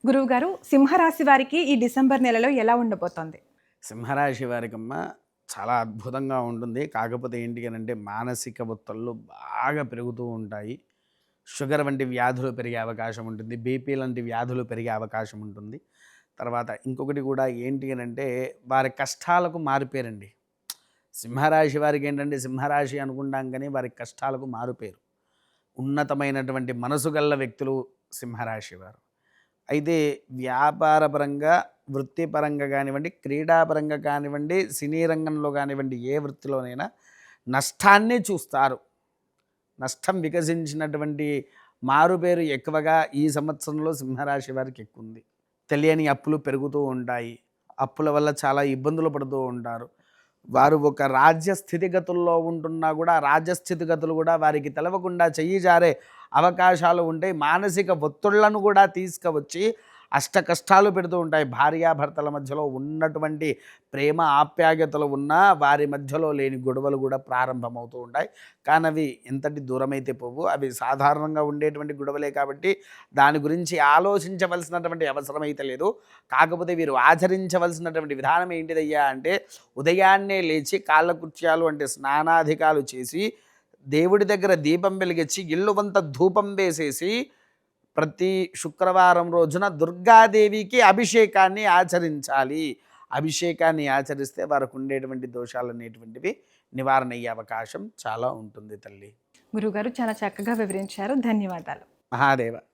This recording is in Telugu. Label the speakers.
Speaker 1: గురువుగారు, సింహరాశి వారికి ఈ డిసెంబర్ నెలలో ఎలా ఉండబోతోంది?
Speaker 2: సింహరాశి వారికమ్మ చాలా అద్భుతంగా ఉంటుంది. కాకపోతే ఏంటి అనంటే మానసిక ఒత్తిళ్ళు బాగా పెరుగుతూ ఉంటాయి. షుగర్ వంటి వ్యాధులు పెరిగే అవకాశం ఉంటుంది. బీపీ లాంటి వ్యాధులు పెరిగే అవకాశం ఉంటుంది. తర్వాత ఇంకొకటి కూడా ఏంటి అనంటే వారి కష్టాలకు మారుపేరండి. సింహరాశి వారికి ఏంటంటే సింహరాశి అనుకుంటాం కానీ వారి కష్టాలకు మారుపేరు. ఉన్నతమైనటువంటి మనసు గల్ల వ్యక్తులు సింహరాశి వారు. అయితే వ్యాపారపరంగా, వృత్తిపరంగా కానివ్వండి, క్రీడాపరంగా కానివ్వండి, సినీ రంగంలో కానివ్వండి, ఏ వృత్తిలోనైనా నష్టాన్నే చూస్తారు. నష్టం వికసించినటువంటి మారుపేరు ఎక్కువగా ఈ సంవత్సరంలో సింహరాశి వారికి ఎక్కువ ఉంది. తెలియని అప్పులు పెరుగుతూ ఉంటాయి. అప్పుల వల్ల చాలా ఇబ్బందులు పడుతూ ఉంటారు. వారు ఒక రాజ్య స్థితిగతుల్లో ఉంటున్నా కూడా ఆ రాజ్య స్థితిగతులు కూడా వారికి తెలవకుండా చెయ్యి జారే అవకాశాలు ఉంటాయి. మానసిక ఒత్తిళ్లను కూడా తీసుకువచ్చి అష్ట కష్టాలు పెడుతూ ఉంటాయి. భార్యాభర్తల మధ్యలో ఉన్నటువంటి ప్రేమ ఆప్యాయతలు ఉన్నా వారి మధ్యలో లేని గొడవలు కూడా ప్రారంభమవుతూ ఉంటాయి. కానీ అవి ఎంతటి దూరమైతే పోవు, అవి సాధారణంగా ఉండేటువంటి గొడవలే కాబట్టి దాని గురించి ఆలోచించవలసినటువంటి అవసరం అయితే లేదు. కాకపోతే వీరు ఆచరించవలసినటువంటి విధానం ఏంటిదయ్యా అంటే, ఉదయాన్నే లేచి కాళ్ళకృత్యాలు అంటే స్నానాధికాలు చేసి దేవుడి దగ్గర దీపం వెలిగించి ఇల్లువంత ధూపం వేసేసి ప్రతి శుక్రవారం రోజున దుర్గాదేవికి అభిషేకాన్ని ఆచరించాలి. అభిషేకాన్ని ఆచరిస్తే వారికి ఉండేటువంటి దోషాలు అనేటువంటివి నివారణ అయ్యే అవకాశం చాలా ఉంటుంది తల్లి.
Speaker 1: గురువుగారు, చాలా చక్కగా వివరించారు. ధన్యవాదాలు.
Speaker 2: మహాదేవ.